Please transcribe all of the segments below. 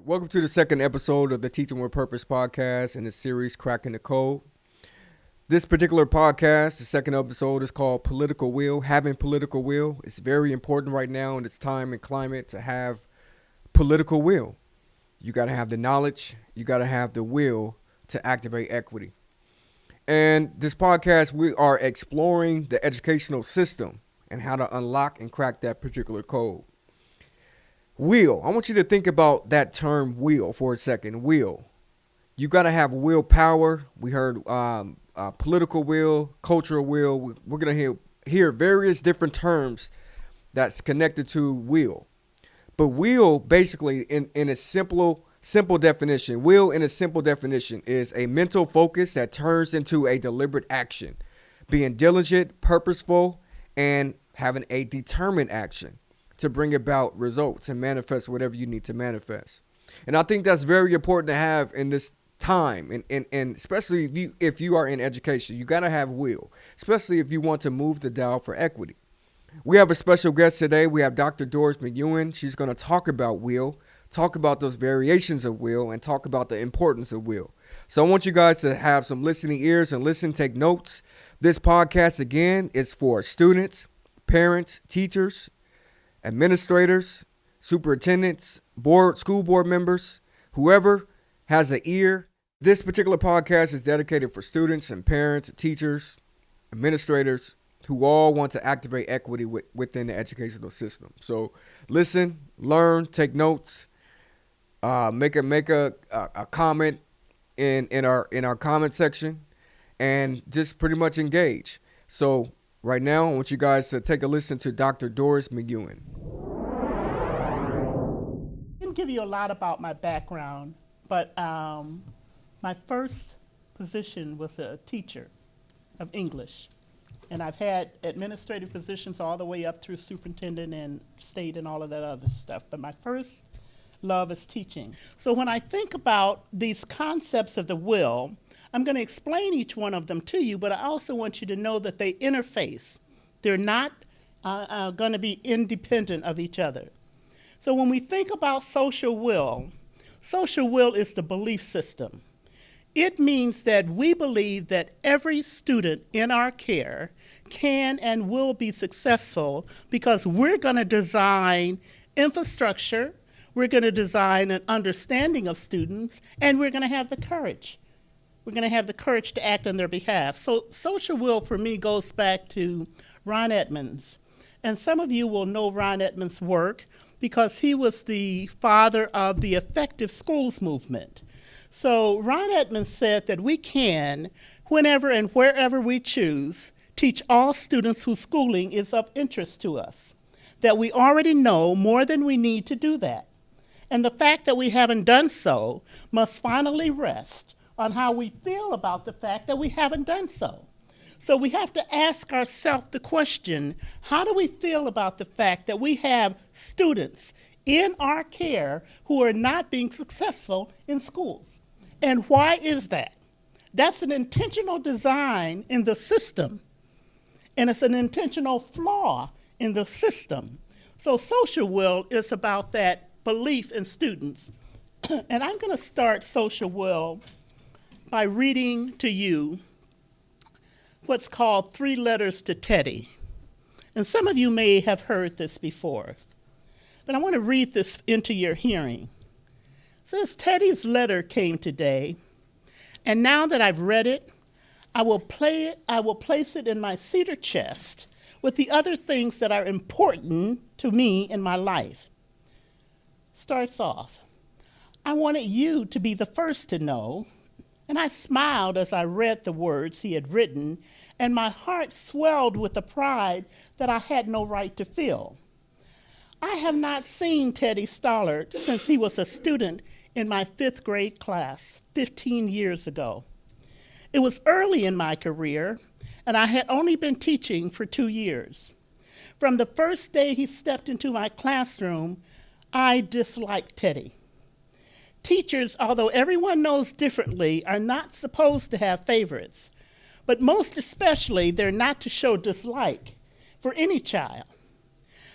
Welcome to the second episode of the Teaching with Purpose podcast in the series Cracking the Code. This particular podcast, the second episode, is called Political Will, Having Political Will. It's very important right now in this time and climate to have political will. You got to have the knowledge, you got to have the will to activate equity. And this podcast, we are exploring the educational system and how to unlock and crack that particular code. Will. I want you to think about that term will for a second. Will. You got to have willpower. We heard political will, cultural will. We're going to hear various different terms that's connected to will. But will, basically, in a simple definition, will in a simple definition is a mental focus that turns into a deliberate action, being diligent, purposeful, and having a determined action to bring about results and manifest whatever you need to manifest. And I think that's very important to have in this time, and especially if you are in education. You got to have will, especially if you want to move the dial for equity. We have a special guest today. We have Dr. Doris McEwen. She's going to talk about will, talk about those variations of will, and talk about the importance of will. So I want you guys to have some listening ears and take notes. This podcast, again, is for students, parents, teachers, administrators, superintendents, school board members, whoever has an ear. This particular podcast is dedicated for students and parents, teachers, administrators who all want to activate equity within the educational system. So listen, learn, take notes, make a comment in our comment section, and just pretty much engage. So right now, I want you guys to take a listen to Dr. Doris McEwen. I can give you a lot about my background, but my first position was a teacher of English. And I've had administrative positions all the way up through superintendent and state and all of that other stuff. But my first love is teaching. So when I think about these concepts of the will, I'm going to explain each one of them to you, but I also want you to know that they interface. They're not going to be independent of each other. So when we think about social will is the belief system. It means that we believe that every student in our care can and will be successful because we're going to design infrastructure, we're going to design an understanding of students, and we're going to have the courage. We're going to have the courage to act on their behalf. So social will for me goes back to Ron Edmonds. And some of you will know Ron Edmonds' work because he was the father of the effective schools movement. So Ron Edmonds said that we can, whenever and wherever we choose, teach all students whose schooling is of interest to us, that we already know more than we need to do that. And the fact that we haven't done so must finally rest on how we feel about the fact that we haven't done so. So we have to ask ourselves the question, how do we feel about the fact that we have students in our care who are not being successful in schools? And why is that? That's an intentional design in the system, and it's an intentional flaw in the system. So social will is about that belief in students. And I'm going to start social will by reading to you what's called 3 Letters to Teddy. And some of you may have heard this before, but I want to read this into your hearing. It says, Teddy's letter came today, and now that I've read it, I will place it in my cedar chest with the other things that are important to me in my life. Starts off, I wanted you to be the first to know. And I smiled as I read the words he had written, and my heart swelled with a pride that I had no right to feel. I have not seen Teddy Stollard since he was a student in my 5th grade class 15 years ago. It was early in my career, and I had only been teaching for 2 years. From the first day he stepped into my classroom, I disliked Teddy. Teachers, although everyone knows differently, are not supposed to have favorites, but most especially, they're not to show dislike for any child.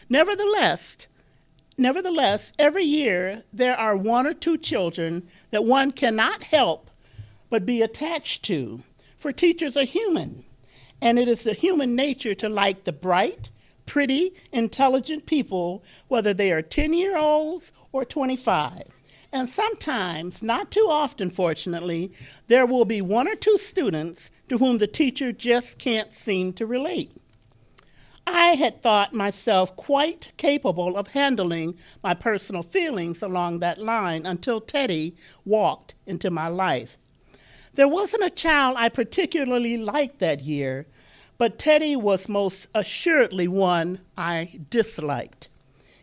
Nevertheless, Nevertheless, every year there are one or two children that one cannot help but be attached to, for teachers are human, and it is the human nature to like the bright, pretty, intelligent people, whether they are 10-year-olds or 25. And sometimes, not too often fortunately, there will be one or two students to whom the teacher just can't seem to relate. I had thought myself quite capable of handling my personal feelings along that line until Teddy walked into my life. There wasn't a child I particularly liked that year, but Teddy was most assuredly one I disliked.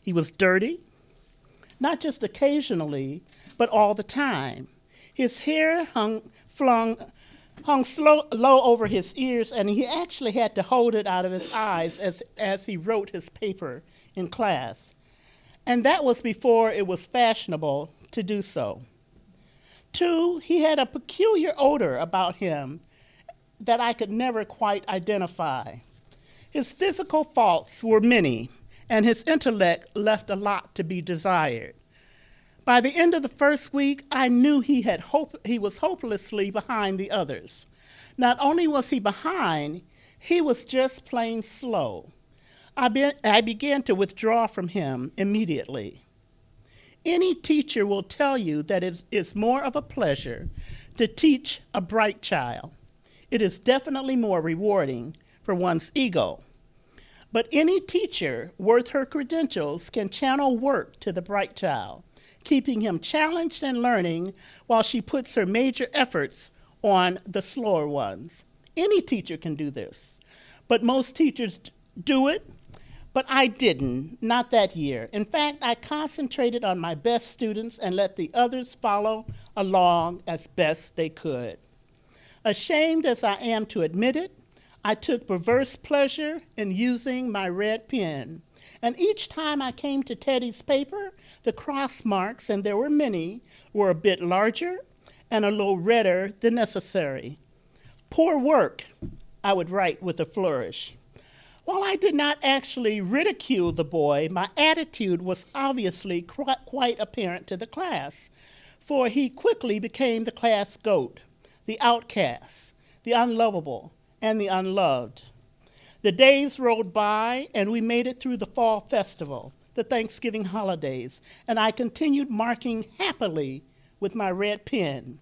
He was dirty, not just occasionally, but all the time. His hair hung low over his ears, and he actually had to hold it out of his eyes as he wrote his paper in class. And that was before it was fashionable to do so. 2, he had a peculiar odor about him that I could never quite identify. His physical faults were many, and his intellect left a lot to be desired. By the end of the first week, I knew he was hopelessly behind the others. Not only was he behind, he was just plain slow. I began to withdraw from him immediately. Any teacher will tell you that it is more of a pleasure to teach a bright child. It is definitely more rewarding for one's ego. But any teacher worth her credentials can channel work to the bright child, keeping him challenged and learning while she puts her major efforts on the slower ones. Any teacher can do this, but most teachers do it, but I didn't, not that year. In fact, I concentrated on my best students and let the others follow along as best they could. Ashamed as I am to admit it, I took perverse pleasure in using my red pen. And each time I came to Teddy's paper, the cross marks, and there were many, were a bit larger and a little redder than necessary. Poor work, I would write with a flourish. While I did not actually ridicule the boy, my attitude was obviously quite apparent to the class, for he quickly became the class goat, the outcast, the unlovable, and the unloved. The days rolled by, and we made it through the fall festival, the Thanksgiving holidays, and I continued marking happily with my red pen.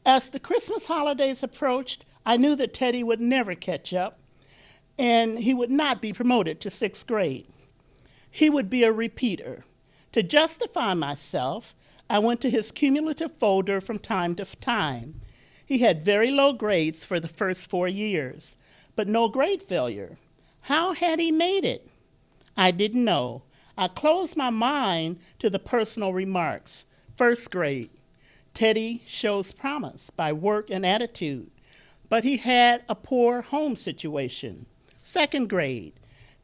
As the Christmas holidays approached, I knew that Teddy would never catch up, and he would not be promoted to 6th grade. He would be a repeater. To justify myself, I went to his cumulative folder from time to time. He had very low grades for the first 4 years, but no grade failure. How had he made it? I didn't know. I closed my mind to the personal remarks. 1st grade, Teddy shows promise by work and attitude, but he had a poor home situation. 2nd grade,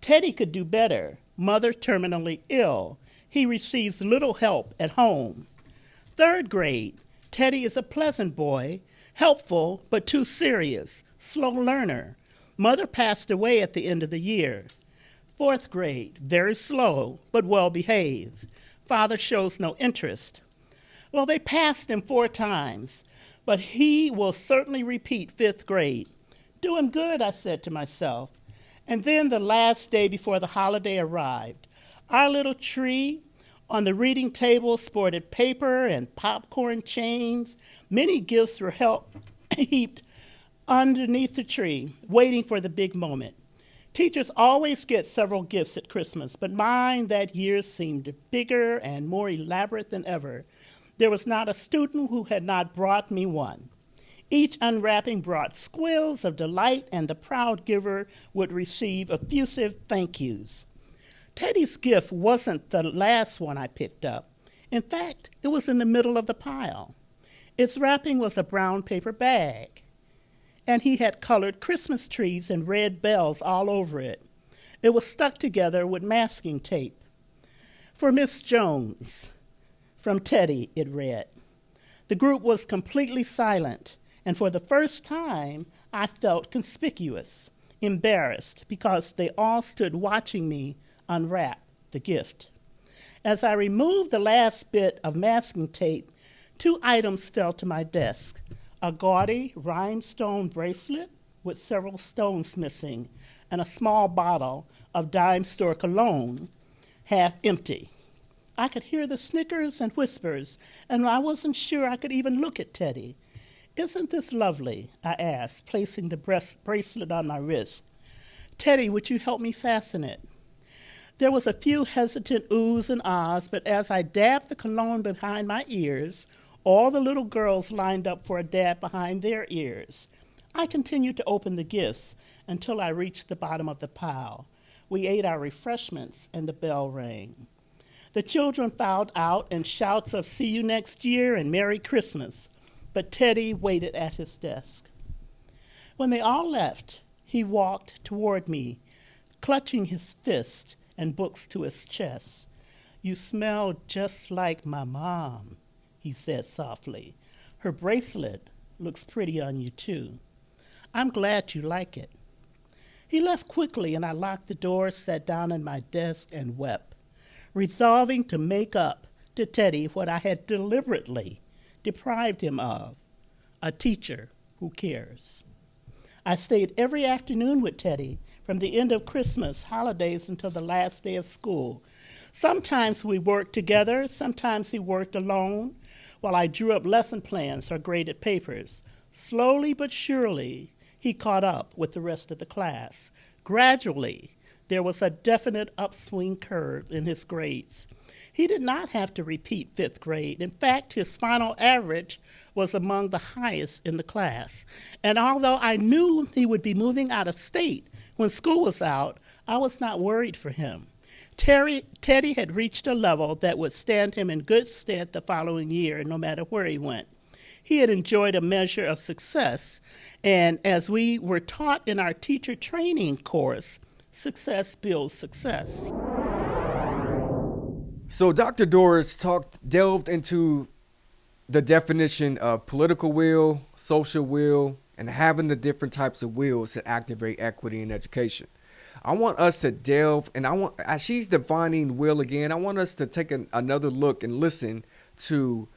Teddy could do better. Mother terminally ill. He receives little help at home. 3rd grade, Teddy is a pleasant boy, helpful but too serious, slow learner. Mother passed away at the end of the year. 4th grade, very slow but well behaved. Father shows no interest. Well, they passed him 4 times, but he will certainly repeat 5th grade. Do him good, I said to myself. And then the last day before the holiday arrived. Our little tree on the reading table sported paper and popcorn chains. Many gifts were heaped underneath the tree, waiting for the big moment. Teachers always get several gifts at Christmas, but mine that year seemed bigger and more elaborate than ever. There was not a student who had not brought me one. Each unwrapping brought squeals of delight, and the proud giver would receive effusive thank yous. Teddy's gift wasn't the last one I picked up. In fact, it was in the middle of the pile. Its wrapping was a brown paper bag, and he had colored Christmas trees and red bells all over it. It was stuck together with masking tape. For Miss Jones, from Teddy, it read. The group was completely silent, and for the first time, I felt conspicuous, embarrassed, because they all stood watching me unwrap the gift. As I removed the last bit of masking tape, two items fell to my desk: a gaudy rhinestone bracelet with several stones missing, and a small bottle of dime store cologne, half empty. I could hear the snickers and whispers, and I wasn't sure I could even look at Teddy. "Isn't this lovely?" I asked, placing the bracelet on my wrist. "Teddy, would you help me fasten it?" There was a few hesitant oohs and ahs, but as I dabbed the cologne behind my ears, all the little girls lined up for a dab behind their ears. I continued to open the gifts until I reached the bottom of the pile. We ate our refreshments and the bell rang. The children filed out in shouts of "See you next year" and "Merry Christmas," but Teddy waited at his desk. When they all left, he walked toward me, clutching his fist and books to his chest. "You smell just like my mom," he said softly. "Her bracelet looks pretty on you, too. I'm glad you like it." He left quickly, and I locked the door, sat down at my desk, and wept, resolving to make up to Teddy what I had deliberately deprived him of: a teacher who cares. I stayed every afternoon with Teddy from the end of Christmas holidays until the last day of school. Sometimes we worked together, sometimes he worked alone, while I drew up lesson plans or graded papers. Slowly but surely, he caught up with the rest of the class. Gradually, there was a definite upswing curve in his grades. He did not have to repeat fifth grade. In fact, his final average was among the highest in the class. And although I knew he would be moving out of state when school was out, I was not worried for him. Teddy had reached a level that would stand him in good stead the following year, no matter where he went. He had enjoyed a measure of success, and as we were taught in our teacher training course, success builds success. So Dr. Doris delved into the definition of political will, social will, and having the different types of wills that activate equity in education. I want us to delve, and as she's defining will again, I want us to take another look and listen to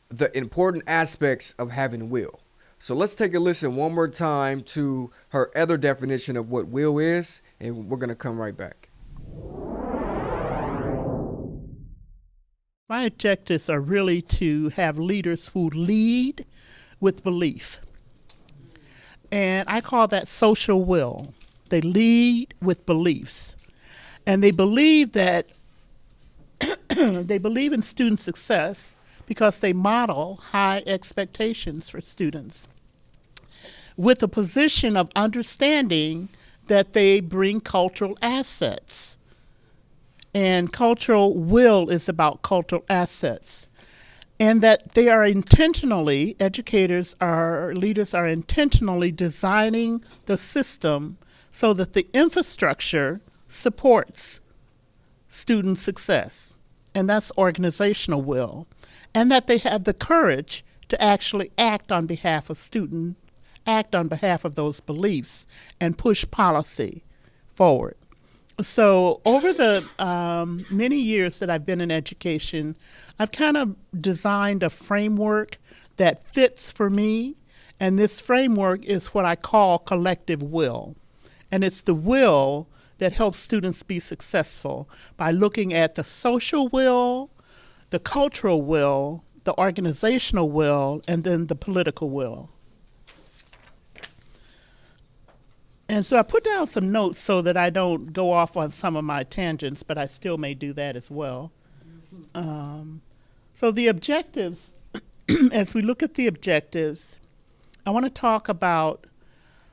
the important aspects of having will. So let's take a listen one more time to her other definition of what will is, and we're going to come right back. My objectives are really to have leaders who lead with belief. And I call that social will. They lead with beliefs. And they believe that they believe in student success because they model high expectations for students, with a position of understanding that they bring cultural assets. And cultural will is about cultural assets. And that they are intentionally, leaders are intentionally designing the system so that the infrastructure supports student success. And that's organizational will. And that they have the courage to actually act on behalf of those beliefs and push policy forward. So over the many years that I've been in education, I've kind of designed a framework that fits for me. And this framework is what I call collective will. And it's the will that helps students be successful by looking at the social will, the cultural will, the organizational will, and then the political will. And so I put down some notes so that I don't go off on some of my tangents, but I still may do that as well. So the objectives, as we look at the objectives, I want to talk about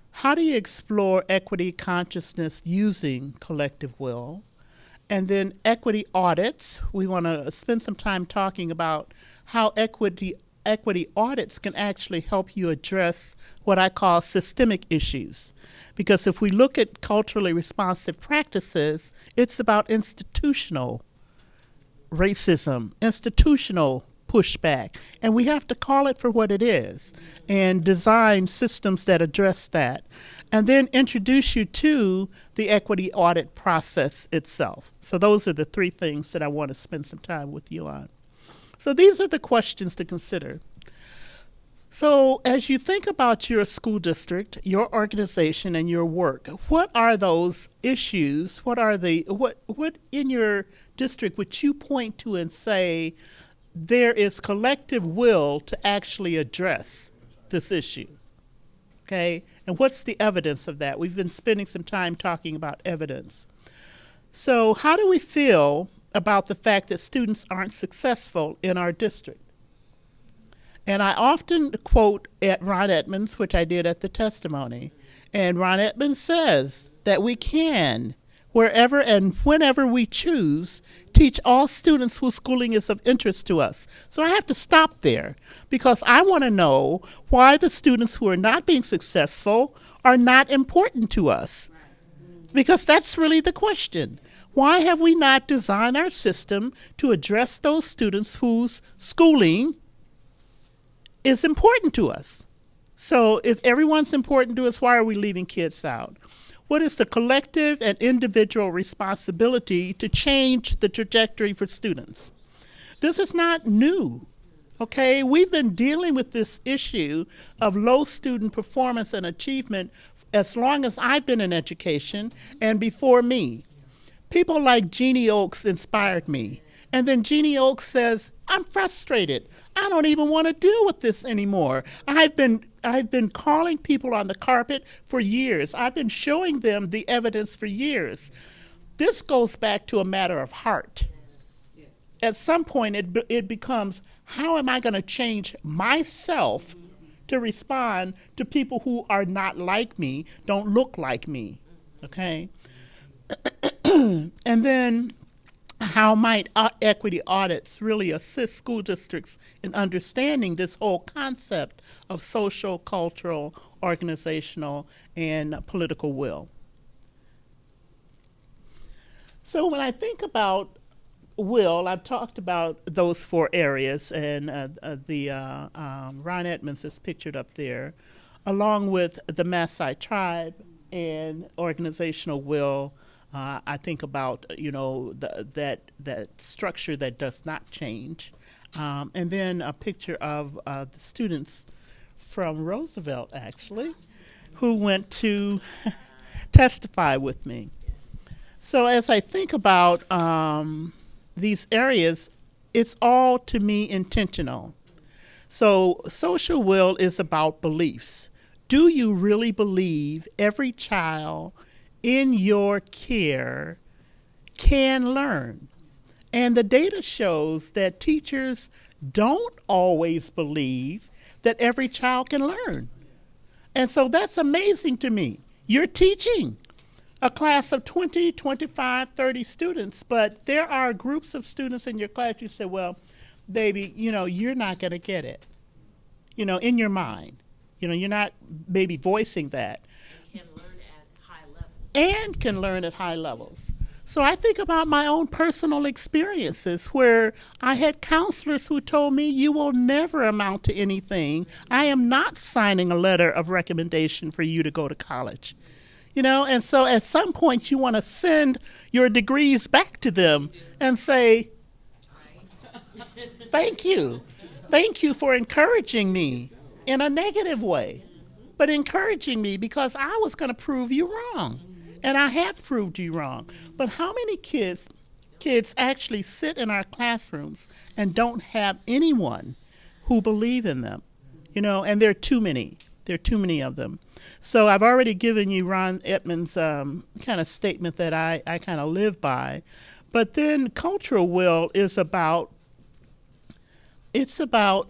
how do you explore equity consciousness using collective will? And then equity audits. We want to spend some time talking about how equity audits can actually help you address what I call systemic issues. Because if we look at culturally responsive practices, it's about institutional racism, institutional pushback. And we have to call it for what it is and design systems that address that. and then introduce you to the equity audit process itself. So those are the three things that I want to spend some time with you on. So these are the questions to consider. So as you think about your school district, your organization, and your work, what are those issues? What in your district would you point to and say there is collective will to actually address this issue? Okay, and what's the evidence of that? We've been spending some time talking about evidence. So how do we feel about the fact that students aren't successful in our district? And I often quote at Ron Edmonds, which I did at the testimony, and Ron Edmonds says that we can, wherever and whenever we choose, teach all students whose schooling is of interest to us. So I have to stop there because I want to know why the students who are not being successful are not important to us. Because that's really the question. Why have we not designed our system to address those students whose schooling is important to us? So if everyone's important to us, why are we leaving kids out? What is the collective and individual responsibility to change the trajectory for students? This is not new, okay? We've been dealing with this issue of low student performance and achievement as long as I've been in education and before me. People like Jeannie Oakes inspired me. And then Jeannie Oakes says, I'm frustrated. I don't even want to deal with this anymore. I've been calling people on the carpet for years. I've been showing them the evidence for years. This goes back to a matter of heart. Yes. At some point, it becomes, how am I going to change myself to respond to people who are not like me, don't look like me, okay? And then, how might equity audits really assist school districts in understanding this whole concept of social, cultural, organizational, and political will? So when I think about will, I've talked about those four areas, and Ron Edmonds is pictured up there, along with the Maasai tribe and organizational will. I think about, that structure that does not change. And then a picture of the students from Roosevelt, actually, who went to testify with me. So as I think about these areas, it's all, to me, intentional. So social will is about beliefs. Do you really believe every child in your care can learn? And the data shows that teachers don't always believe that every child can learn. And so that's amazing to me. You're teaching a class of 20, 25, 30 students, but there are groups of students in your class you say, well, baby, you're not going to get it, in your mind. You're not maybe voicing that. Can learn at high levels. And can learn at high levels. So I think about my own personal experiences where I had counselors who told me, you will never amount to anything. I am not signing a letter of recommendation for you to go to college. And so at some point you want to send your degrees back to them and say, thank you. Thank you for encouraging me in a negative way, but encouraging me because I was going to prove you wrong. And I have proved you wrong. But how many kids actually sit in our classrooms and don't have anyone who believe in them? And there are too many. There are too many of them. So I've already given you Ron Edmonds' kind of statement that I kind of live by. But then cultural will is about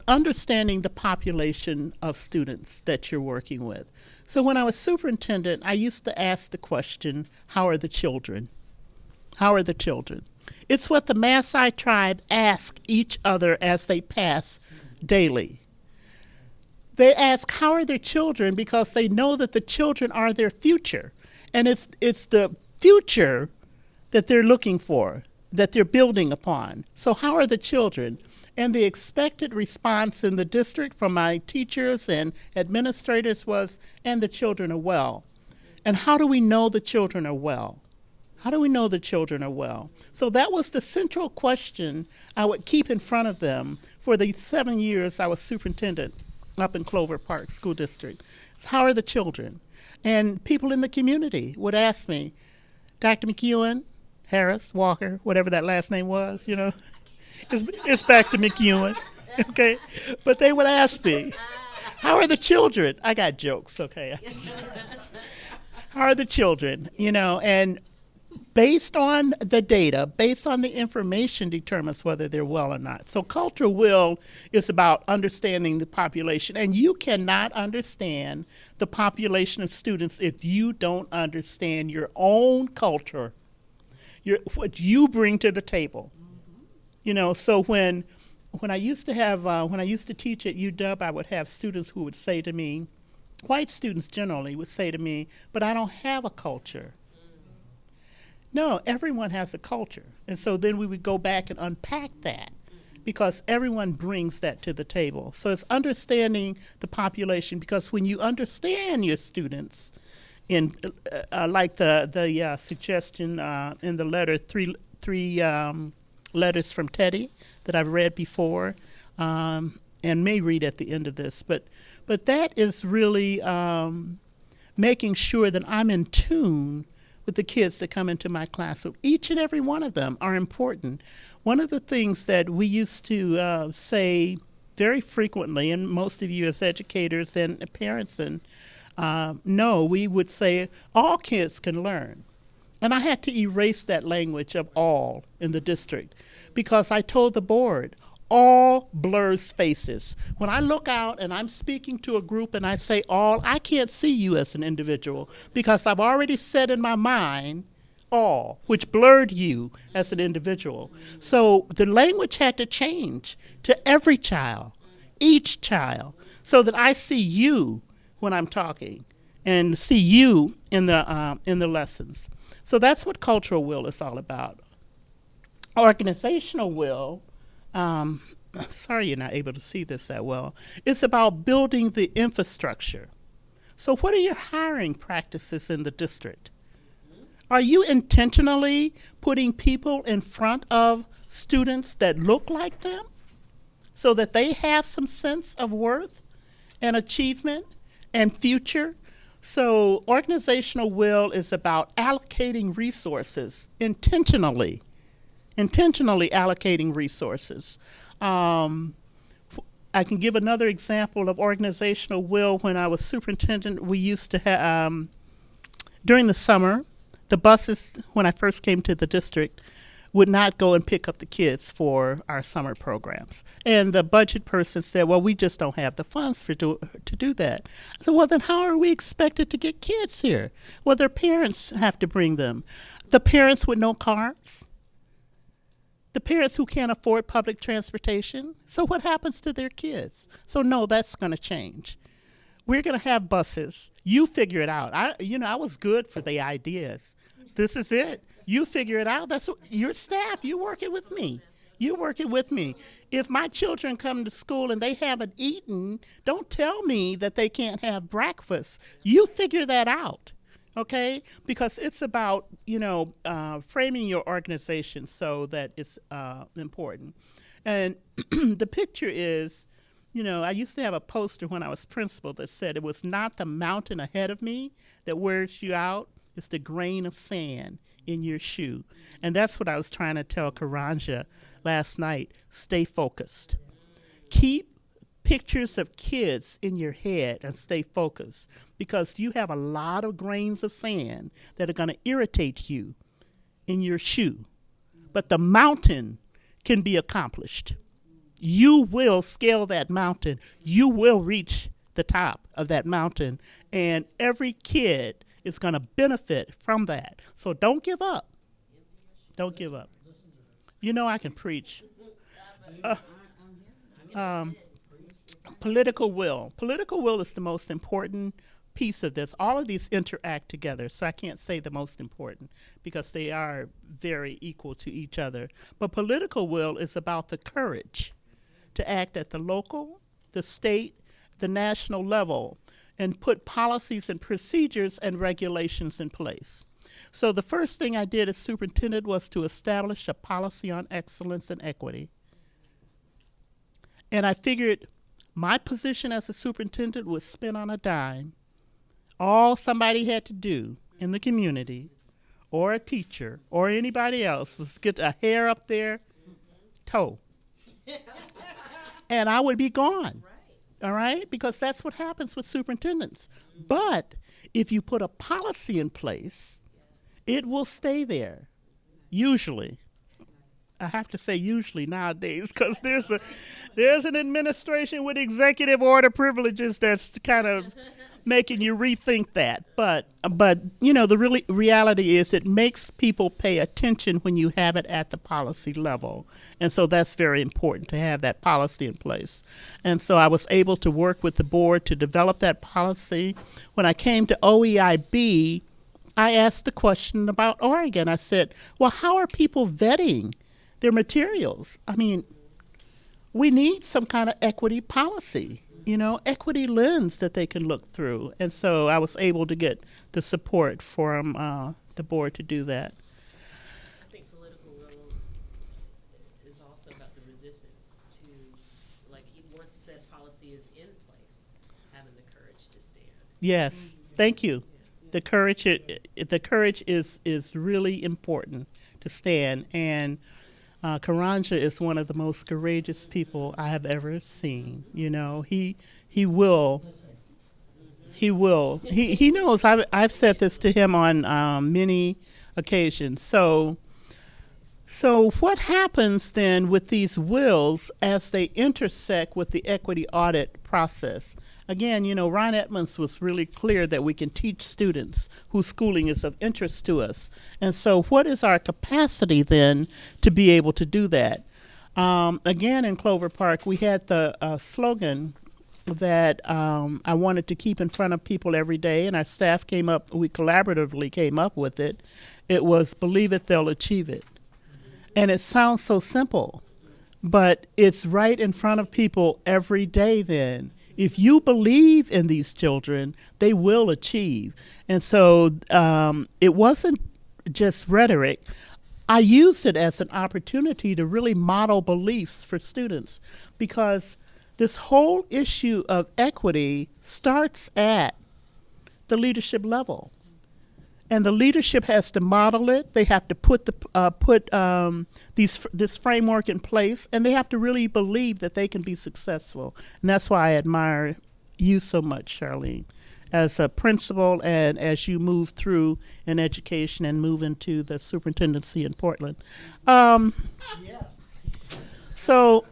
understanding the population of students that you're working with. So when I was superintendent, I used to ask the question, how are the children? How are the children? It's what the Maasai tribe ask each other as they pass daily. They ask, how are their children? Because they know that the children are their future. And it's the future that they're looking for, that they're building upon. So how are the children? And the expected response in the district from my teachers and administrators was, and the children are well. And how do we know the children are well? How do we know the children are well? So that was the central question I would keep in front of them for the 7 years I was superintendent up in Clover Park School District. So how are the children? And people in the community would ask me, Dr. McEwen, Harris, Walker, whatever that last name was, it's back to McEwen, okay? But they would ask me, how are the children? I got jokes, okay? How are the children? And based on the data, based on the information determines whether they're well or not. So cultural will is about understanding the population. And you cannot understand the population of students if you don't understand your own culture, what you bring to the table. So when I used to teach at UW, I would have students who would say to me, white students generally would say to me, but I don't have a culture. No, everyone has a culture. And so then we would go back and unpack that because everyone brings that to the table. So it's understanding the population, because when you understand your students, in like the suggestion in the letter, three letters from Teddy that I've read before and may read at the end of this, but that is really making sure that I'm in tune with the kids that come into my classroom. Each and every one of them are important. One of the things that we used to say very frequently, and most of you as educators and parents know, we would say all kids can learn. And I had to erase that language of all in the district because I told the board, all blurs faces. When I look out and I'm speaking to a group and I say all, I can't see you as an individual because I've already said in my mind all, which blurred you as an individual. So the language had to change to every child, each child, so that I see you when I'm talking and see you in the lessons. So that's what cultural will is all about. Organizational will, sorry you're not able to see this that well, it's about building the infrastructure. So what are your hiring practices in the district? Are you intentionally putting people in front of students that look like them so that they have some sense of worth and achievement and future? So organizational will is about allocating resources intentionally allocating resources. I can give another example of organizational will. When I was superintendent, we used to have, during the summer, the buses, when I first came to the district, would not go and pick up the kids for our summer programs. And the budget person said, well, we just don't have the funds to do that. I said, well, then how are we expected to get kids here? Well, their parents have to bring them. The parents with no cars. The parents who can't afford public transportation. So what happens to their kids? So no, that's going to change. We're going to have buses. You figure it out. I was good for the ideas. This is it. You figure it out. That's your staff. You're working with me. You're working with me. If my children come to school and they haven't eaten, don't tell me that they can't have breakfast. You figure that out. Okay, because it's about, framing your organization so that it's important. And the picture is, I used to have a poster when I was principal that said it was not the mountain ahead of me that wears you out, it's the grain of sand in your shoe. And that's what I was trying to tell Karanja last night. Stay focused. Keep pictures of kids in your head and stay focused, because you have a lot of grains of sand that are going to irritate you in your shoe. But the mountain can be accomplished. You will scale that mountain. You will reach the top of that mountain, and every kid is going to benefit from that. So don't give up. Don't give up. I can preach. Political will. Political will is the most important piece of this. All of these interact together, so I can't say the most important because they are very equal to each other. But political will is about the courage to act at the local, the state, the national level. and put policies and procedures and regulations in place. So the first thing I did as superintendent was to establish a policy on excellence and equity. And I figured my position as a superintendent was spin on a dime. All somebody had to do in the community, or a teacher, or anybody else, was get a hair up their toe. And I would be gone. All right? Because that's what happens with superintendents. But if you put a policy in place, it will stay there, usually. I have to say usually nowadays, because there's an administration with executive order privileges that's kind of making you rethink that. But you know, the reality is it makes people pay attention when you have it at the policy level. And so that's very important to have that policy in place. And so I was able to work with the board to develop that policy. When I came to OEIB, I asked the question about Oregon. I said, well, how are people vetting their materials? I mean, we need some kind of equity policy, you know, equity lens that they can look through. And so I was able to get the support from the board to do that. I think political will is also about the resistance to, like, once said policy is in place, having the courage to stand. Yes, thank you. The courage is really important to stand. And Karanja is one of the most courageous people I have ever seen. You know, he knows. I've said this to him on many occasions. So what happens then with these wills as they intersect with the equity audit process? Again, you know, Ron Edmonds was really clear that we can teach students whose schooling is of interest to us. And so what is our capacity then to be able to do that? Again, in Clover Park, we had the slogan that I wanted to keep in front of people every day, and our staff we collaboratively came up with it. It was, believe it, they'll achieve it. And it sounds so simple, but it's right in front of people every day then. If you believe in these children, they will achieve. And so it wasn't just rhetoric. I used it as an opportunity to really model beliefs for students, because this whole issue of equity starts at the leadership level. And the leadership has to model it. They have to put this framework in place, and they have to really believe that they can be successful. And that's why I admire you so much, Charlene, as a principal and as you move through in education and move into the superintendency in Portland. So.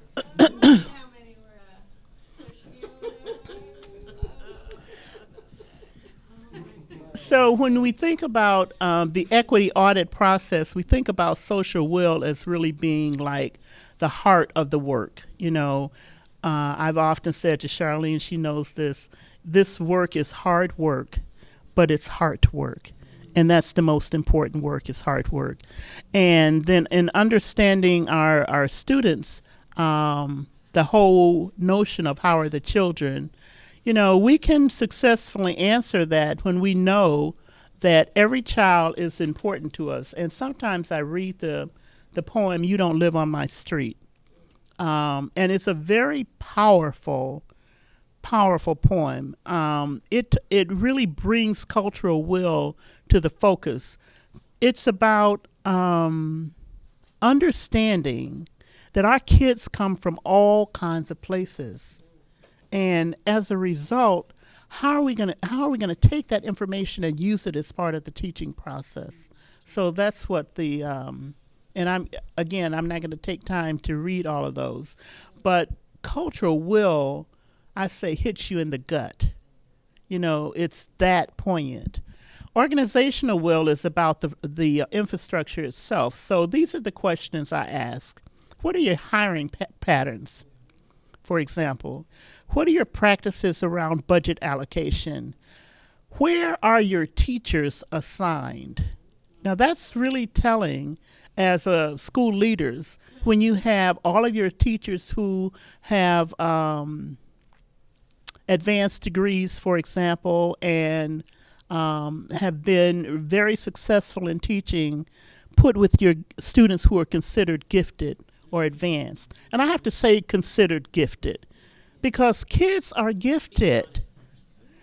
So when we think about the equity audit process, we think about social will as really being like the heart of the work. You know, I've often said to Charlene, she knows this work is hard work, but it's heart work. And that's the most important work, is hard work. And then in understanding our students, the whole notion of how are the children, you know, we can successfully answer that when we know that every child is important to us. And sometimes I read the poem, You Don't Live on My Street. And it's a very powerful poem. It really brings cultural will to the focus. It's about understanding that our kids come from all kinds of places. And as a result, how are we going to take that information and use it as part of the teaching process? So that's what the and I'm not going to take time to read all of those, but cultural will, I say, hits you in the gut. You know, it's that poignant. Organizational will is about the infrastructure itself. So these are the questions I ask. What are your hiring patterns, for example? What are your practices around budget allocation? Where are your teachers assigned? Now that's really telling as school leaders when you have all of your teachers who have advanced degrees, for example, and have been very successful in teaching, put with your students who are considered gifted or advanced. And I have to say considered gifted because kids are gifted.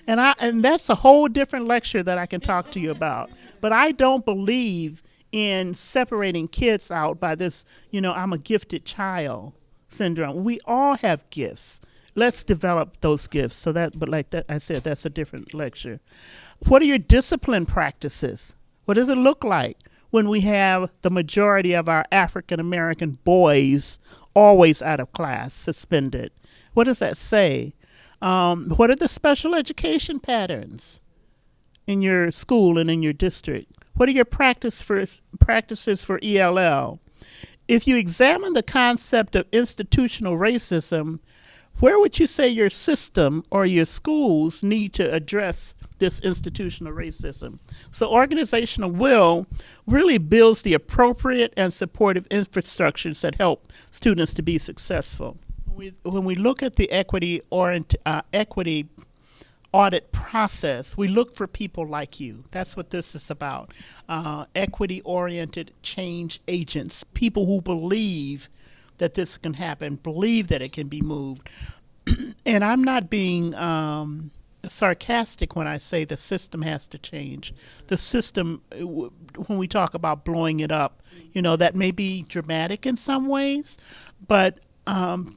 And that's a whole different lecture that I can talk to you about. But I don't believe in separating kids out by this, I'm a gifted child syndrome. We all have gifts. Let's develop those gifts. But like that, I said, that's a different lecture. What are your discipline practices? What does it look like when we have the majority of our African American boys always out of class, suspended? What does that say? What are the special education patterns in your school and in your district? What are your practices for ELL? If you examine the concept of institutional racism, where would you say your system or your schools need to address this institutional racism? So organizational will really builds the appropriate and supportive infrastructures that help students to be successful. When we look at the equity audit process, we look for people like you. That's what this is about. Equity-oriented change agents, people who believe that this can happen, believe that it can be moved. And I'm not being sarcastic when I say the system has to change. The system, when we talk about blowing it up, that may be dramatic in some ways, but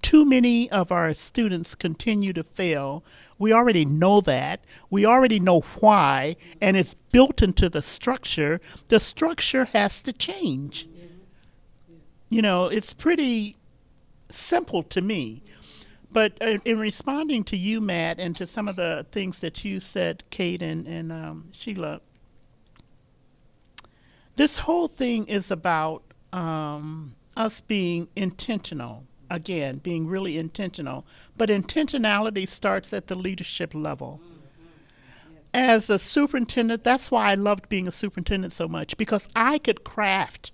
too many of our students continue to fail. We already know that. We already know why, and it's built into the structure. The structure has to change. It's pretty simple to me. But in responding to you, Matt, and to some of the things that you said, Kate and Sheila, this whole thing is about us being intentional. Again, being really intentional. But intentionality starts at the leadership level. As a superintendent, that's why I loved being a superintendent so much, because I could craft.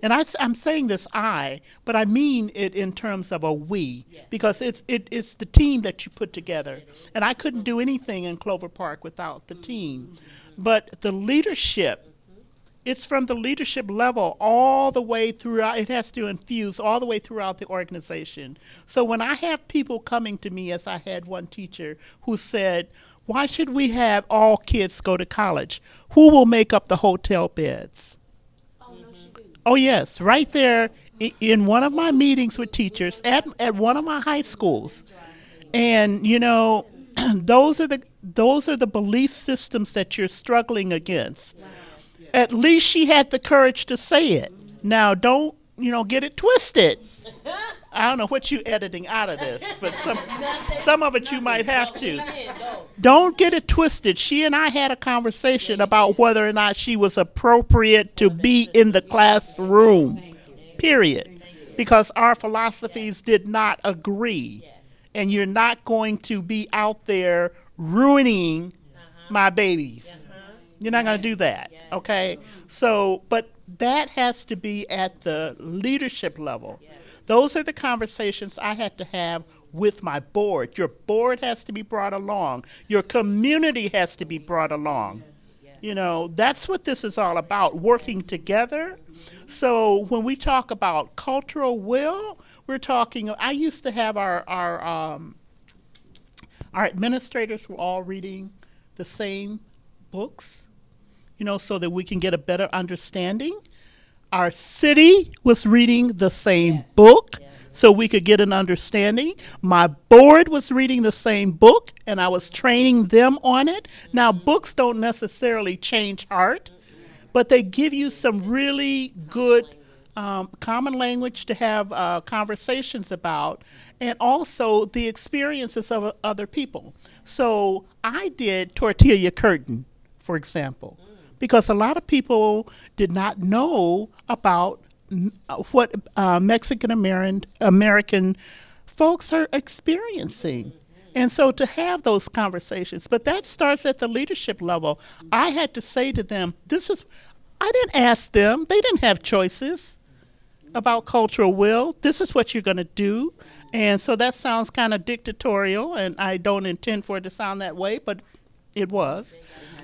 And I'm saying this but I mean it in terms of a we, because it's the team that you put together. And I couldn't do anything in Clover Park without the team. But the leadership, it's from the leadership level all the way throughout. It has to infuse all the way throughout the organization. So when I have people coming to me, as I had one teacher who said, why should we have all kids go to college? Who will make up the hotel beds? Oh, yes, right there in one of my meetings with teachers at one of my high schools. And, those are the belief systems that you're struggling against. At least she had the courage to say it. Now, don't, get it twisted. I don't know what you're editing out of this, but some of it you might have to. Don't get it twisted. She and I had a conversation about whether or not she was appropriate to be in the classroom, period. Because our philosophies did not agree. And you're not going to be out there ruining my babies. You're not going to do that, okay? So, but that has to be at the leadership level. Those are the conversations I had to have with my board. Your board has to be brought along. Your community has to be brought along. That's what this is all about, working together. So when we talk about cultural will, we're talking, I used to have our administrators were all reading the same books, so that we can get a better understanding. Our city was reading the same book so we could get an understanding. My board was reading the same book, and I was training them on it. Now, books don't necessarily change heart, but they give you some really good common language to have conversations about, and also the experiences of other people. So I did Tortilla Curtain, for example, because a lot of people did not know about what Mexican American folks are experiencing. And so to have those conversations, but that starts at the leadership level. I had to say to them, I didn't ask them. They didn't have choices about cultural will. This is what you're going to do. And so that sounds kind of dictatorial, and I don't intend for it to sound that way, but it was.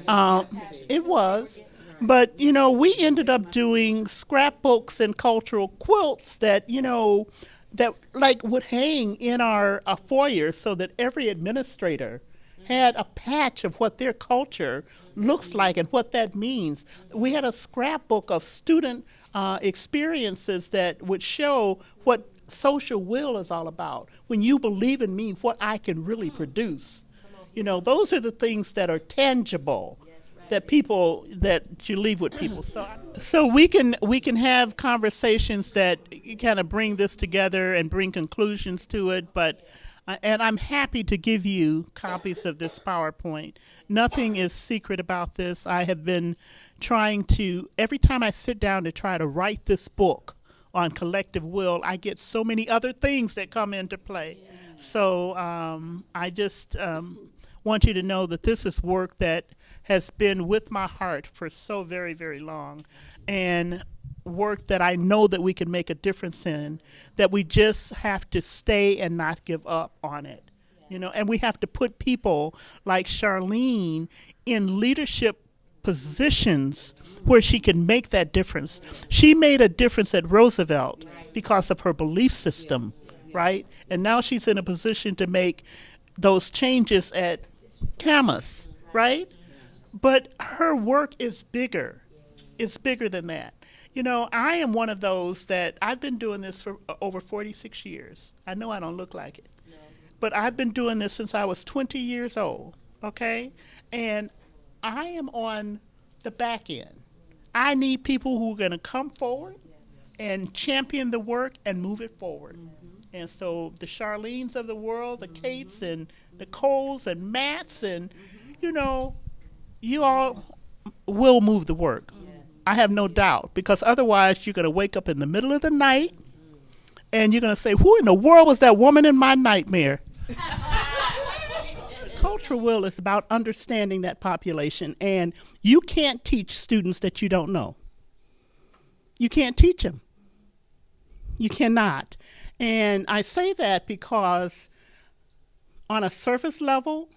Um, it was. But, we ended up doing scrapbooks and cultural quilts that, that like would hang in our foyer so that every administrator had a patch of what their culture looks like and what that means. We had a scrapbook of student experiences that would show what social will is all about. When you believe in me, what I can really produce. Those are the things that are tangible that you leave with people. So we can have conversations that kind of bring this together and bring conclusions to it, but and I'm happy to give you copies of this PowerPoint. Nothing is secret about this. I have been trying to, every time I sit down to try to write this book on collective will, I get so many other things that come into play. So I just want you to know that this is work that has been with my heart for so very, very long, and work that I know that we can make a difference in, that we just have to stay and not give up on it. And we have to put people like Charlene in leadership positions where she can make that difference. She made a difference at Roosevelt because of her belief system, right? And now she's in a position to make those changes at Camas, right? But her work is bigger. It's bigger than that. I am one of those that I've been doing this for over 46 years. I know I don't look like it. But I've been doing this since I was 20 years old, okay? And I am on the back end. I need people who are going to come forward and champion the work and move it forward. And so the Charlenes of the world, the Kates and the Coles and Matts, and, you all will move the work. I have no doubt, because otherwise you're going to wake up in the middle of the night and you're going to say, who in the world was that woman in my nightmare? Cultural will is about understanding that population, and you can't teach students that you don't know. You can't teach them. You cannot. And I say that because on a surface level,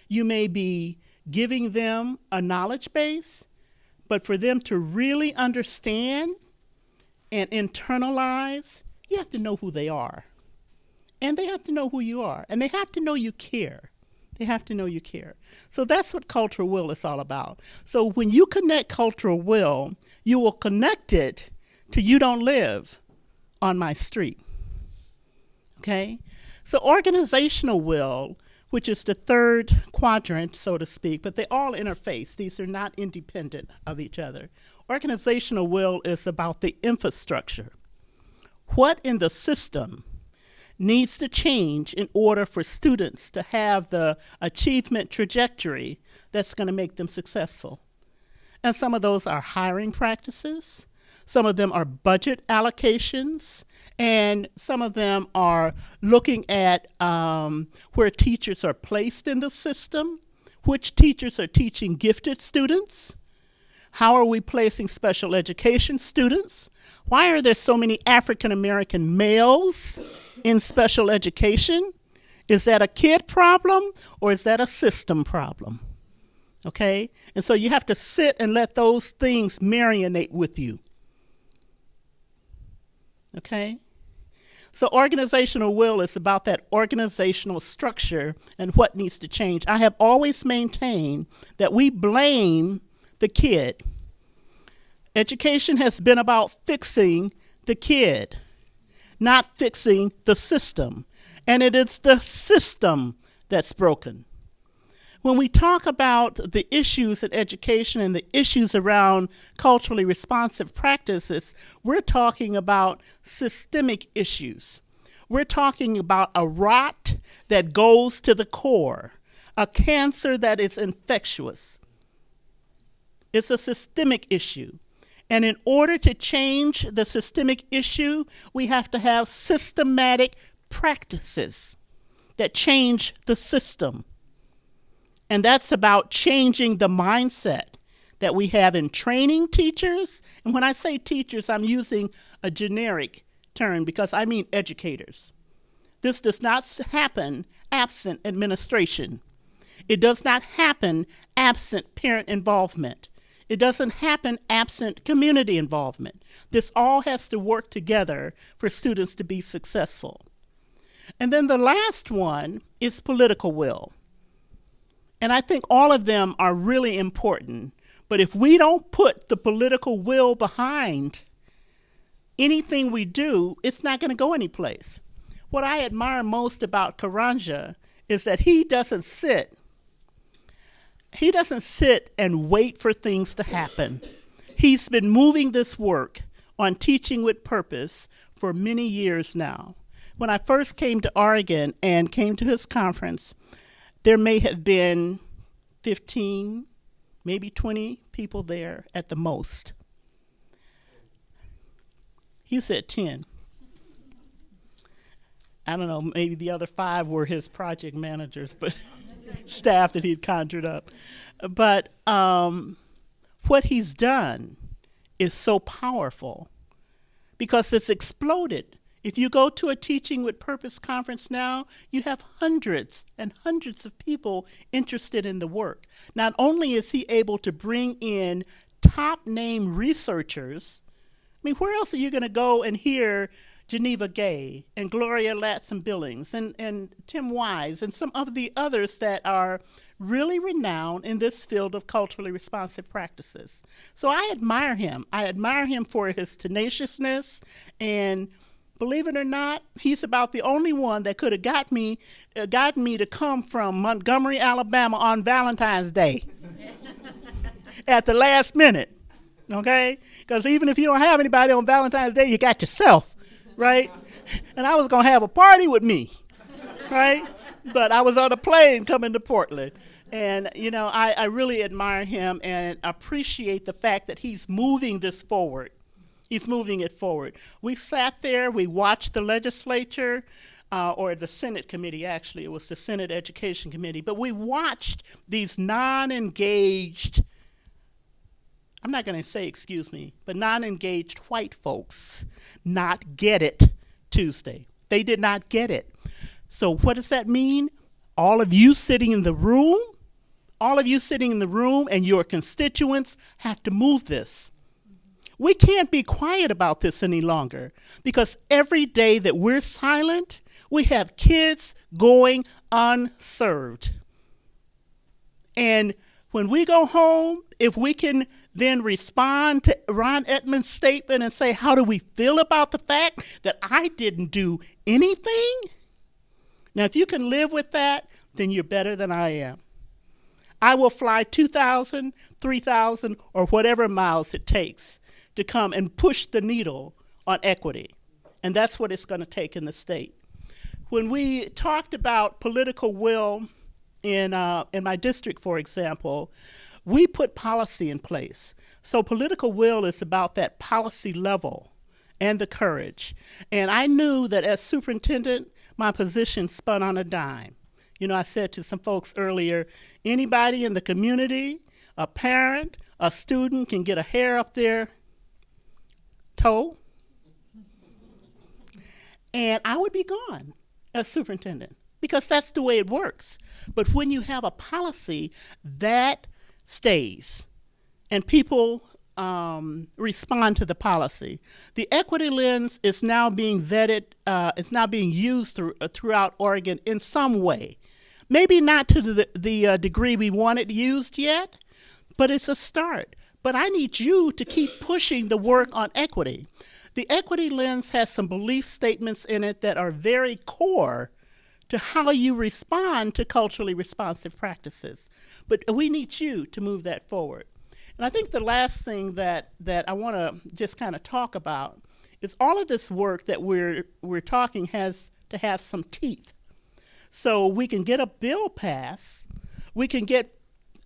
you may be giving them a knowledge base, but for them to really understand and internalize, you have to know who they are. And they have to know who you are. And they have to know you care. They have to know you care. So that's what cultural will is all about. So when you connect cultural will, you will connect it to you don't live on my street. Okay? So organizational will, which is the third quadrant, so to speak, but they all interface. These are not independent of each other. Organizational will is about the infrastructure. What in the system needs to change in order for students to have the achievement trajectory that's going to make them successful? And some of those are hiring practices. Some of them are budget allocations. And some of them are looking at where teachers are placed in the system, which teachers are teaching gifted students, how are we placing special education students, why are there so many African American males in special education? Is that a kid problem or is that a system problem? Okay? And so you have to sit and let those things marinate with you. Okay? So organizational will is about that organizational structure and what needs to change. I have always maintained that we blame the kid. Education has been about fixing the kid, not fixing the system. And it is the system that's broken. When we talk about the issues in education and the issues around culturally responsive practices, we're talking about systemic issues. We're talking about a rot that goes to the core, a cancer that is infectious. It's a systemic issue. And in order to change the systemic issue, we have to have systematic practices that change the system. And that's about changing the mindset that we have in training teachers. And when I say teachers, I'm using a generic term because I mean educators. This does not happen absent administration. It does not happen absent parent involvement. It doesn't happen absent community involvement. This all has to work together for students to be successful. And then the last one is political will. And I think all of them are really important. But if we don't put the political will behind anything we do, it's not going to go anyplace. What I admire most about Karanja is that he doesn't sit and wait for things to happen. He's been moving this work on teaching with purpose for many years now. When I first came to Oregon and came to his conference, there may have been 15, maybe 20 people there at the most. He said 10. I don't know, maybe the other 5 were his project managers, but staff that he'd conjured up. But what he's done is so powerful because it's exploded. If you go to a Teaching with Purpose conference now, you have hundreds and hundreds of people interested in the work. Not only is he able to bring in top name researchers, I mean, where else are you going to go and hear Geneva Gay and Gloria Ladson-Billings and Tim Wise and some of the others that are really renowned in this field of culturally responsive practices? So I admire him. I admire him for his tenaciousness, and believe it or not, he's about the only one that could have gotten me to come from Montgomery, Alabama on Valentine's Day at the last minute, okay? Because even if you don't have anybody on Valentine's Day, you got yourself. Right? And I was going to have a party with me, right? But I was on a plane coming to Portland. And, you know, I really admire him and appreciate the fact that he's moving this forward. He's moving it forward. We sat there, we watched the legislature, or the Senate committee, actually. It was the Senate Education Committee. But we watched these non-engaged, I'm not going to say excuse me, but non-engaged white folks not get it Tuesday. They did not get it. So what does that mean? All of you sitting in the room and your constituents have to move this. We can't be quiet about this any longer because every day that we're silent, we have kids going unserved. And when we go home, if we can then respond to Ron Edmonds' statement and say, how do we feel about the fact that I didn't do anything? Now, if you can live with that, then you're better than I am. I will fly 2,000, 3,000, or whatever miles it takes to come and push the needle on equity. And that's what it's going to take in the state. When we talked about political will in my district, for example, we put policy in place. So political will is about that policy level and the courage. And I knew that as superintendent, my position spun on a dime. You know, I said to some folks earlier, anybody in the community, a parent, a student can get a hair up their toe, and I would be gone as superintendent because that's the way it works. But when you have a policy that stays and people respond to the policy. The equity lens is now being vetted, it's now being used throughout Oregon in some way. Maybe not to the degree we want it used yet, but it's a start. But I need you to keep pushing the work on equity. The equity lens has some belief statements in it that are very core to how you respond to culturally responsive practices. But we need you to move that forward. And I think the last thing that I want to just kind of talk about is all of this work that we're talking has to have some teeth. So we can get a bill passed, we can get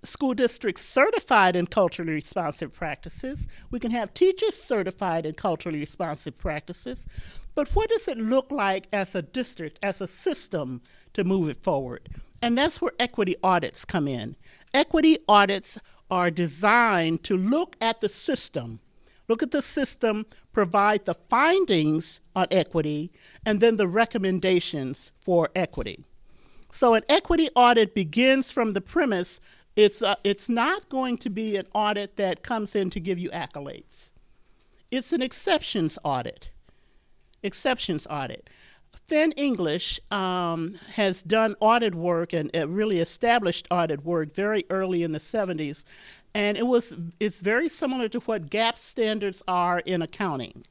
school districts certified in culturally responsive practices, we can have teachers certified in culturally responsive practices, but what does it look like as a district, as a system to move it forward? And that's where equity audits come in. Equity audits are designed to look at the system, look at the system, provide the findings on equity, and then the recommendations for equity. So an equity audit begins from the premise it's not going to be an audit that comes in to give you accolades. It's an exceptions audit. Exceptions audit. Finn English has done audit work and really established audit work very early in the 70s, and it's very similar to what GAP standards are in accounting,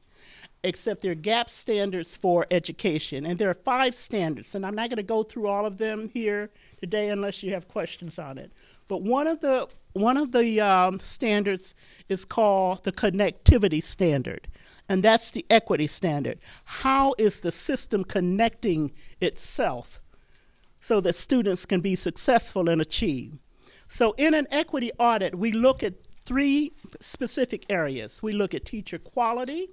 except they're GAP standards for education. And there are 5 standards, and I'm not going to go through all of them here today unless you have questions on it. But one of the standards is called the connectivity standard, and that's the equity standard. How is the system connecting itself so that students can be successful and achieve? So in an equity audit, we look at 3 specific areas. We look at teacher quality,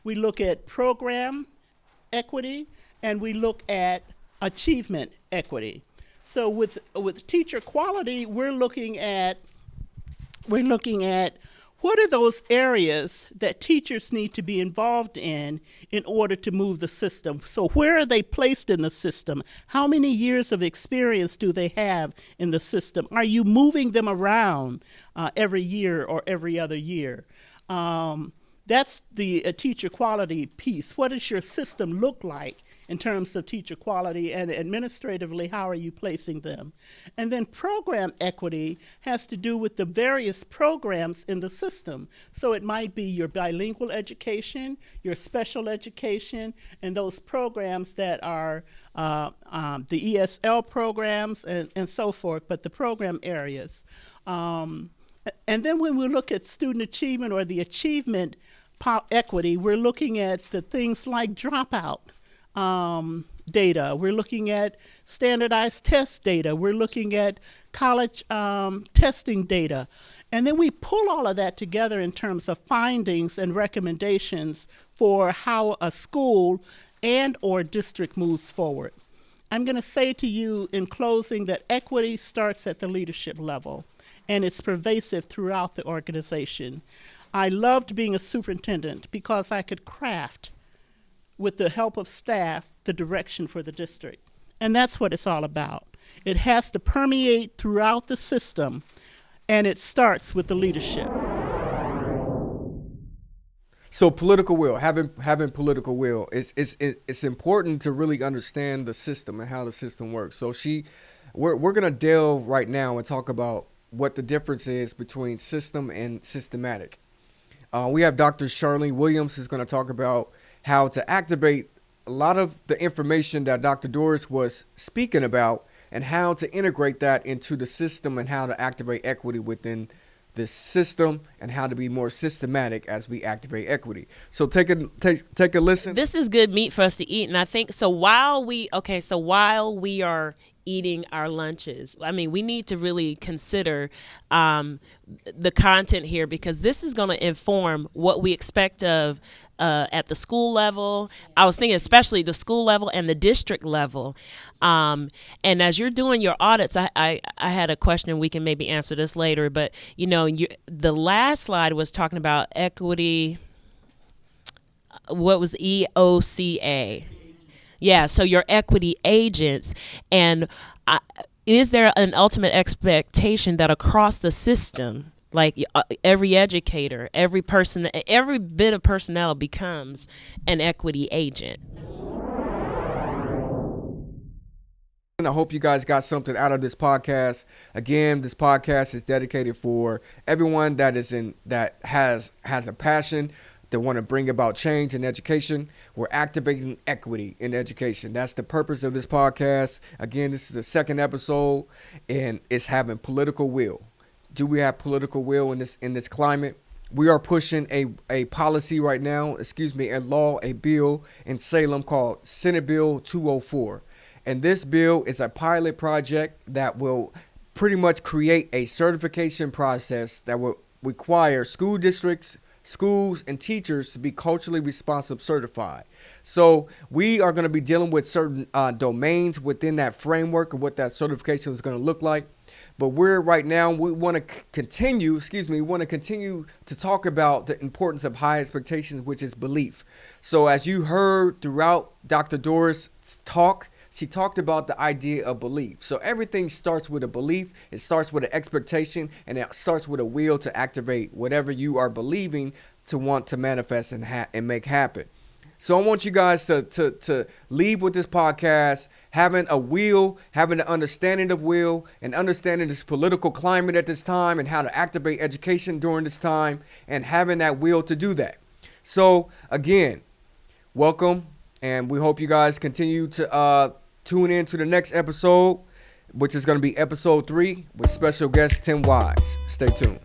we look at program equity, and we look at achievement equity. So with teacher quality, we're looking at what are those areas that teachers need to be involved in order to move the system. So where are they placed in the system? How many years of experience do they have in the system? Are you moving them around every year or every other year? That's the teacher quality piece. What does your system look like in terms of teacher quality, and administratively, how are you placing them? And then program equity has to do with the various programs in the system. So it might be your bilingual education, your special education, and those programs that are the ESL programs and so forth, but the program areas. And then when we look at student achievement or the achievement equity, we're looking at the things like dropout data. We're looking at standardized test data. We're looking at college testing data. And then we pull all of that together in terms of findings and recommendations for how a school and or district moves forward. I'm going to say to you in closing that equity starts at the leadership level, and it's pervasive throughout the organization. I loved being a superintendent because I could craft, with the help of staff, the direction for the district. And that's what it's all about. It has to permeate throughout the system, and it starts with the leadership. So political will, having political will, it's important to really understand the system and how the system works. So we're gonna delve right now and talk about what the difference is between system and systematic. We have Dr. Charlene Williams who's going to talk about how to activate a lot of the information that Dr. Doris was speaking about and how to integrate that into the system and how to activate equity within the system and how to be more systematic as we activate equity. So take a listen. This is good meat for us to eat. And I think so while we are eating our lunches, I mean, we need to really consider the content here, because this is going to inform what we expect of at the school level. I was thinking especially the school level and the district level. And as you're doing your audits, I had a question. We can maybe answer this later. But, you know, the last slide was talking about equity. What was EOCA? Yeah, so your equity agents. And is there an ultimate expectation that across the system, like every educator, every bit of personnel becomes an equity agent? And I hope you guys got something out of this podcast. Again, this podcast is dedicated for everyone that has a passion that want to bring about change in education. We're activating equity in education. That's the purpose of this podcast. Again, this is the 2nd episode, and it's having political will. Do we have political will in this climate? We are pushing a policy right now, a bill in Salem called Senate Bill 204. And this bill is a pilot project that will pretty much create a certification process that will require school districts, schools, and teachers to be culturally responsive certified. So we are going to be dealing with certain domains within that framework of what that certification is going to look like. But we want to continue to talk about the importance of high expectations, which is belief. So as you heard throughout Dr. Doris' talk, she talked about the idea of belief. So everything starts with a belief. It starts with an expectation, and it starts with a will to activate whatever you are believing to want to manifest and make happen. So I want you guys to leave with this podcast having a will, having an understanding of will, and understanding this political climate at this time and how to activate education during this time and having that will to do that. So again, welcome, and we hope you guys continue to tune in to the next episode, which is going to be episode 3 with special guest Tim Wise. Stay tuned.